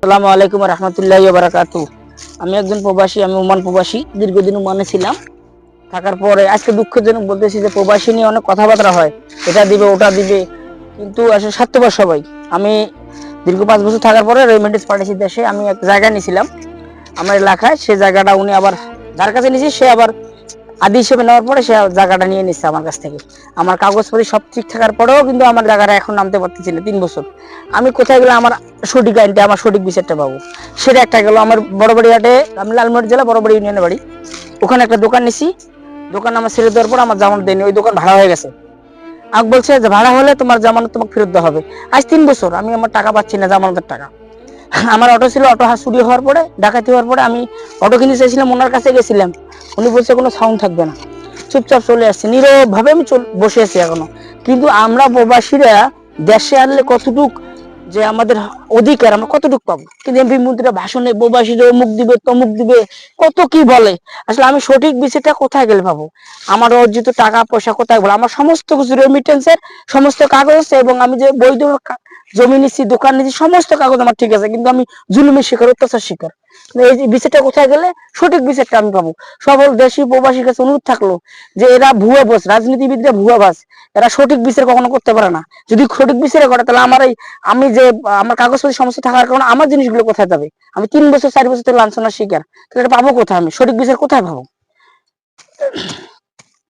আসসালামু আলাইকুম রহমতুল্লাহি ওয়া বারাকাতুহু। আমি একজন প্রবাসী, আমি ওমান প্রবাসী, দীর্ঘদিন ওমানে ছিলাম। থাকার পরে আজকে দুঃখজনক বলতেছি যে প্রবাসী নিয়ে অনেক কথাবার্তা হয়, এটা দিবে ওটা দিবে, কিন্তু আসলে স্বার্থপর সবাই। আমি দীর্ঘ 5 বছর থাকার পরে রেমিটেন্স পাঠিয়েছি দেশে। আমি এক জায়গা নিয়েছিলাম আমার এলাকায়, সে জায়গাটা উনি আবার যার কাছে নিয়েছি সে আবার আদি হিসেবে নেওয়ার পরে সে জায়গাটা নিয়ে নিচ্ছে আমার কাছ থেকে। আমার কাগজপত্র সব ঠিক থাকার পরেও কিন্তু আমার জায়গাটা এখন নামতে পারতেছি না 3 বছর। আমি কোথায় গেলে আমার সঠিক আইনটা, আমার সঠিক বিচারটা পাবো? সেটা একটা গেল আমার বড়বাড়ি হাটে, আমি লালমোহর জেলা বড়বাড়ি ইউনিয়নের বাড়ি। ওখানে একটা দোকান নিছি, দোকান আমার ছেড়ে দেওয়ার পর আমার জামানত দেয়নি, ওই দোকান ভাড়া হয়ে গেছে। আমাকে বলছে যে ভাড়া হলে তোমার জামানত তোমাকে ফেরত দেওয়া হবে। আজ 3 বছর আমি আমার টাকা পাচ্ছি না, জামানতের টাকা। আমার অটো ছিল, অটো চুরি হওয়ার পরে, ডাকাতি হওয়ার পরে আমি অটো কিনে চাইছিলাম, ওনার কাছে গেছিলাম, উনি বলছে কোনো সাউন্ড থাকবে না। চুপচাপ চলে আসছে, নীরব ভাবে আমি বসে আছি এখনো। কিন্তু আমরা প্রবাসীরা দেশে আনলে কতটুক যে আমাদের অধিকার আমরা কতটুকু পাবো, কিন্তু এমপি মন্ত্রীরা ভাষণে প্রবাসীরা অমুক দিবে তমুক দিবে, কত কি বলে। আসলে আমি সঠিক বিষয়টা কোথায় গেলে পাবো? আমার অর্জিত টাকা পয়সা কোথায় বলে, আমার সমস্ত কিছু রেমিটেন্সের সমস্ত কাগজ এবং আমি যে বৈধ জমি নিচ্ছি, দোকান নিচ্ছি, সমস্ত কাগজ আমার ঠিক আছে, কিন্তু আমি জুলুমের শিকার, অত্যাচার শিকার। এই যে বিচারটা কোথায় গেলে সঠিক বিচারটা আমি পাবো? সকল দেশি প্রবাসীর কাছে অনুরোধ থাকলো যে এরা ভুয়া বাস, রাজনীতিবিদরা ভুয়া বাস, এরা সঠিক বিচার কখনো করতে পারে না। যদি সঠিক বিচারে করে তাহলে আমার এই আমি যে আমার কাগজপত্র সমস্যা থাকার কারণে আমার জিনিসগুলো কোথায় যাবে? আমি 3 বছর 4 বছর থেকে লাঞ্ছনার শিকার, তাহলে এটা পাবো কোথায়? আমি সঠিক বিচার কোথায় পাবো?